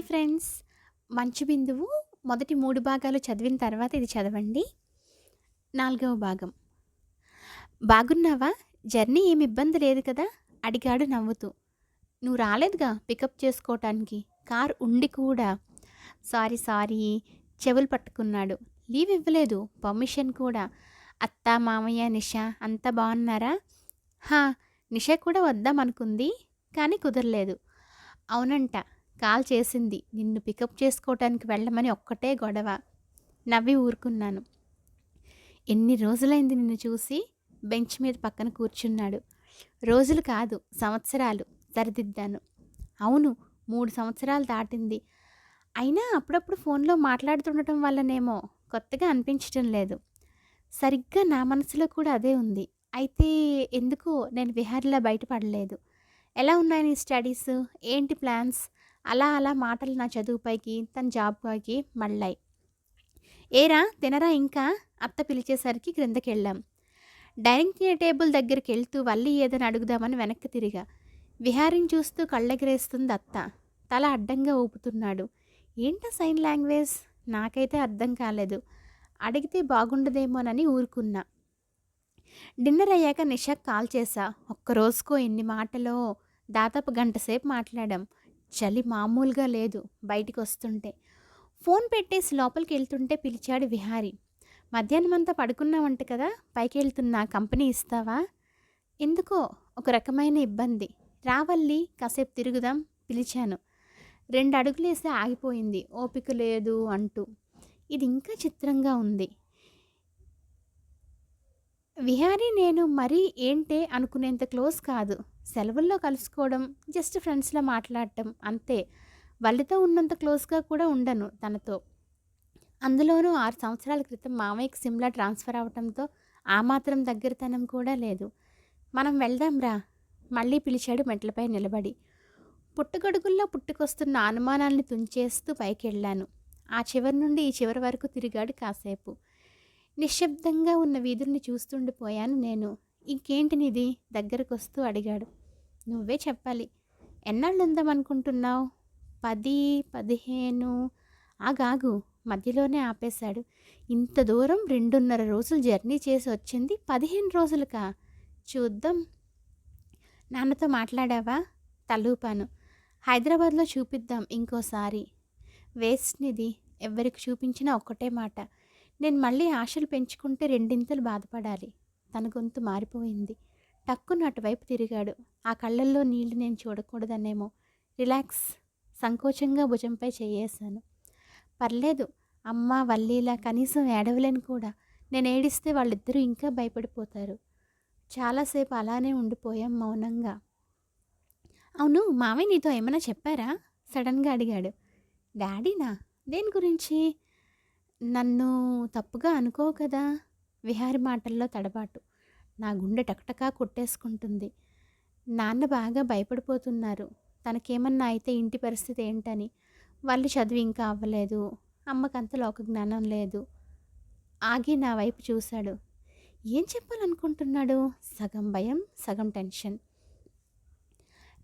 Hi friends. మంచు బిందువు మొదటి 3 భాగాలు చదివిన తర్వాత ఇది చదవండి. 4వ భాగం. బాగున్నావా? జర్నీ ఏమి ఇబ్బంది లేదు కదా? అడిగాడు నవ్వుతూ. నువ్వు రాలేదుగా పికప్ చేసుకోవటానికి. కార్ ఉండి కూడా. సారీ చెవులు పట్టుకున్నాడు. లీవ్ ఇవ్వలేదు, పర్మిషన్ కూడా. అత్త, మామయ్య, నిషా అంతా బాగున్నారా? హా, నిషా కూడా వద్దామనుకుంది కానీ కుదరలేదు. అవునంట, కాల్ చేసింది నిన్ను పికప్ చేసుకోవటానికి వెళ్ళమని. ఒక్కటే గొడవ. నవ్వి ఊరుకున్నాను. ఎన్ని రోజులైంది నిన్ను చూసి. బెంచ్ మీద పక్కన కూర్చున్నాడు. రోజులు కాదు, సంవత్సరాలు సరిదిద్దాను. అవును, 3 సంవత్సరాలు దాటింది. అయినా అప్పుడప్పుడు ఫోన్లో మాట్లాడుతుండటం వల్లనేమో కొత్తగా అనిపించటం లేదు. సరిగ్గా నా మనసులో కూడా అదే ఉంది. అయితే ఎందుకో నేను విహారిలా బయటపడలేదు. ఎలా ఉన్నాయి నీ స్టడీస్? ఏంటి ప్లాన్స్? అలా మాటలు నా చదువుపైకి, తన జాబ్‌పైకి మళ్ళాయి. ఏరా తినరా ఇంకా? అత్త పిలిచేసరికి క్రిందకెళ్ళాం. డైనింగ్ టేబుల్ దగ్గరికెళ్తూ వల్లి ఏదని అడుగుదామని వెనక్కి తిరిగా. విహారిని చూస్తూ కళ్ళెగరేస్తుంది అత్త. తల అడ్డంగా ఊపుతున్నాడు. ఏంటా సైన్ లాంగ్వేజ్? నాకైతే అర్థం కాలేదు. అడిగితే బాగుండదేమోనని ఊరుకున్నా. డిన్నర్ అయ్యాక నిషాకి కాల్ చేశా. ఒక్క రోజుకో ఎన్ని మాటలో. దాదాపు గంట సేపు మాట్లాడాం. చలి మామూలుగా లేదు బయటికి వస్తుంటే. ఫోన్ పెట్టేసి లోపలికి వెళ్తుంటే పిలిచాడు విహారి. మధ్యాహ్నమంతా పడుకున్నావంట కదా, పైకి వెళ్తున్నా, కంపెనీ ఇస్తావా? ఎందుకో ఒక రకమైన ఇబ్బంది. రావల్లి, కాసేపు తిరుగుదాం పిలిచాను. 2 అడుగులేసి ఆగిపోయింది ఓపిక లేదు అంటూ. ఇది ఇంకా చిత్రంగా ఉంది. విహారీ నేను మరీ ఏంటే అనుకునేంత క్లోజ్ కాదు. సెలవుల్లో కలుసుకోవడం, జస్ట్ ఫ్రెండ్స్‌లా మాట్లాడటం అంతే. వల్లితో ఉన్నంత క్లోజ్‌గా కూడా ఉండను తనతో. అందులోనూ 6 సంవత్సరాల క్రితం మామయ్యకి సిమ్లా ట్రాన్స్‌ఫర్ అవ్వటంతో ఆ మాత్రం దగ్గరతనం కూడా లేదు. మనం వెళ్దాం రా, మళ్ళీ పిలిచాడు మెట్లపై నిలబడి. పుట్టగొడుగుల్లో పుట్టుకొస్తున్న అనుమానాల్ని తుంచేస్తూ పైకెళ్ళాను. ఆ చివరి నుండి ఈ చివరి వరకు తిరిగాడు కాసేపు. నిశ్శబ్దంగా ఉన్న వీధుల్ని చూస్తుండిపోయాను నేను. ఇంకేంటి నీది? దగ్గరకొస్తూ అడిగాడు. నువ్వే చెప్పాలి. ఎన్నాళ్ళుందామనుకుంటున్నావు? 10, 15. ఆగాగు, మధ్యలోనే ఆపేశాడు. ఇంత దూరం 2.5 రోజులు జర్నీ చేసి వచ్చింది 15 రోజులకా? చూద్దాం. నాన్నతో మాట్లాడావా? తలూపాను. హైదరాబాద్లో చూపిద్దాం ఇంకోసారి. వేస్ట్ నిధి, ఎవ్వరికి చూపించినా ఒక్కటే మాట. నేను మళ్ళీ ఆశలు పెంచుకుంటే రెండింతలు బాధపడాలి. తన గొంతు మారిపోయింది. టక్కున అటువైపు తిరిగాడు. ఆ కళ్ళల్లో నీళ్లు నేను చూడకూడదనేమో. రిలాక్స్. సంకోచంగా భుజంపై చెయ్యేశాను. పర్లేదు, అమ్మ వల్లీలా కనీసం ఏడవలేను కూడా. నేను ఏడిస్తే వాళ్ళిద్దరూ ఇంకా భయపడిపోతారు. చాలాసేపు అలానే ఉండిపోయాం మౌనంగా. అవును, మామయ్య నీతో ఏమైనా చెప్పారా? సడన్గా అడిగాడు. డాడీనా? దేని గురించి? నన్ను తప్పుగా అనుకోవు కదా? విహారి మాటల్లో తడబాటు. నా గుండె టకటకా కొట్టేసుకుంటుంది. నాన్న బాగా భయపడిపోతున్నారు. తనకేమన్నా అయితే ఇంటి పరిస్థితి ఏంటని. వాళ్ళు చదువు ఇంకా అవ్వలేదు. అమ్మకంత లోకజ్ఞానం లేదు. ఆగి నా వైపు చూశాడు. ఏం చెప్పాలనుకుంటున్నాడు? సగం భయం, సగం టెన్షన్.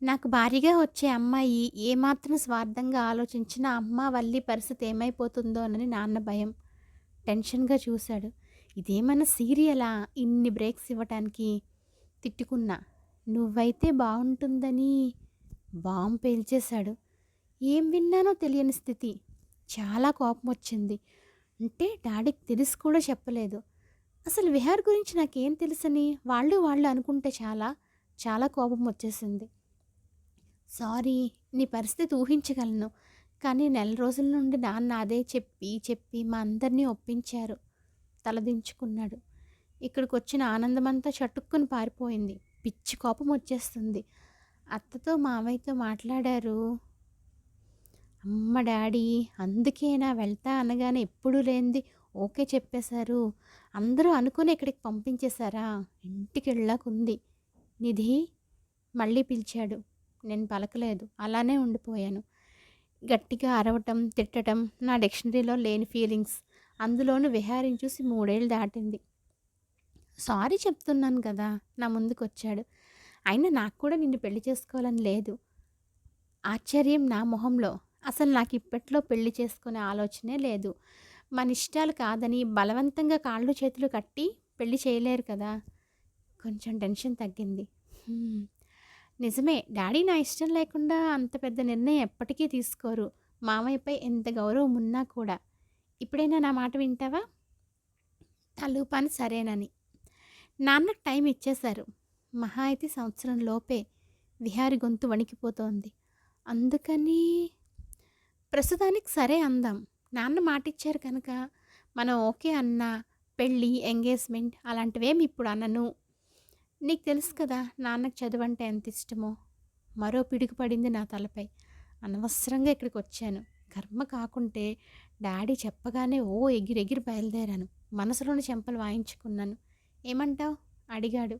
నాకు భారీగా వచ్చే అమ్మాయి ఏమాత్రం స్వార్థంగా ఆలోచించినా అమ్మ వల్లి పరిస్థితి ఏమైపోతుందోనని నాన్న భయం. టెన్షన్గా చూశాడు. ఇదేమన్నా సీరియలా ఇన్ని బ్రేక్స్ ఇవ్వటానికి? తిట్టుకున్నా. నువ్వైతే బాగుంటుందని. బాంబు పేల్చేశాడు. ఏం విన్నానో తెలియని స్థితి. చాలా కోపం వచ్చింది. అంటే డాడీకి తెలిసి కూడా చెప్పలేదు. అసలు విహార్ గురించి నాకేం తెలుసని వాళ్ళు అనుకుంటే చాలా కోపం వచ్చేసింది. సారీ, నీ పరిస్థితి ఊహించగలను. కానీ నెల రోజుల నుండి నాన్న అదే చెప్పి మా అందరినీ ఒప్పించారు. తలదించుకున్నాడు. ఇక్కడికి వచ్చిన ఆనందమంతా చటుక్కుని పారిపోయింది. పిచ్చి కోపం వచ్చేస్తుంది. అత్తతో మామయ్యతో మాట్లాడారు. అమ్మ డాడీ అందుకేనా వెళ్తా అనగానే ఎప్పుడూ లేనిది ఓకే చెప్పేశారు. అందరూ అనుకుని ఇక్కడికి పంపించేశారా? ఇంటికి వెళ్ళాకుంది. నిధి మళ్ళీ పిలిచాడు. నేను పలకలేదు. అలానే ఉండిపోయాను. గట్టిగా అరవటం, తిట్టడం నా డిక్షనరీలో లేని ఫీలింగ్స్. అందులోనూ విహారిని చూసి 3 ఏళ్ళు దాటింది. సారీ చెప్తున్నాను కదా. నా ముందుకొచ్చాడు. అయినా నాకు కూడా నిన్ను పెళ్లి చేసుకోవాలని లేదు. ఆశ్చర్యం నా మొహంలో. అసలు నాకు ఇప్పట్లో పెళ్లి చేసుకునే ఆలోచనే లేదు. మన ఇష్టాలు కాదని బలవంతంగా కాళ్ళు చేతులు కట్టి పెళ్లి చేయలేరు కదా! కొంచెం టెన్షన్ తగ్గింది. హ్మ్. నిజమే. డాడీ నా ఇష్టం లేకుండా అంత పెద్ద నిర్ణయం ఎప్పటికీ తీసుకోరు. మామయ్యపై ఎంత గౌరవం ఉన్నా కూడా. ఇప్పుడైనా నా మాట వింటావా? తలూపాను సరేనని. నాన్నకు టైం ఇచ్చేశారు. మహా అయితే సంవత్సరం లోపే. విహారి గొంతు వణికిపోతోంది. అందుకని ప్రస్తుతానికి సరే అందాం. నాన్న మాటిచ్చారు కనుక మనం ఓకే అన్నా పెళ్లి, ఎంగేజ్‌మెంట్ అలాంటివేమి ఇప్పుడు అనను. నీకు తెలుసు కదా నాన్నకి చదువంటే ఎంత ఇష్టమో. మరో పిడుగు పడింది నా తలపై. అనవసరంగా ఇక్కడికొచ్చాను. కర్మ కాకుంటే డాడీ చెప్పగానే ఎగిరెగిరి బయలుదేరాను. మనసులోని చెంపలు వాయించుకున్నాను. ఏమంటావు? అడిగాడు.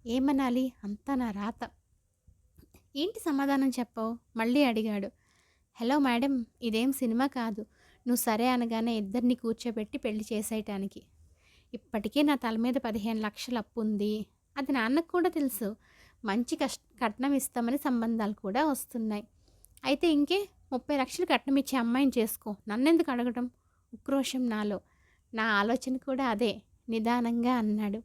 ఏమనాలి? అంతా నా రాత. ఏంటి సమాధానం చెప్పవు? మళ్ళీ అడిగాడు. హలో మేడం, ఇదేం సినిమా కాదు. నువ్వు సరే అనగానే ఇద్దరిని కూర్చోబెట్టి పెళ్లి చేసేయటానికి. ఇప్పటికే నా తల మీద 15,00,000 అప్పుంది. అది నాన్నకు కూడా తెలుసు. మంచి కట్నం ఇస్తామని సంబంధాలు కూడా వస్తున్నాయి. అయితే ఇంకే 30,00,000 కట్నం ఇచ్చే అమ్మాయిని చేసుకో. నన్నెందుకు అడగటం? ఉక్రోషం నాలో. నా ఆలోచన కూడా అదే నిదానంగా అన్నాడు.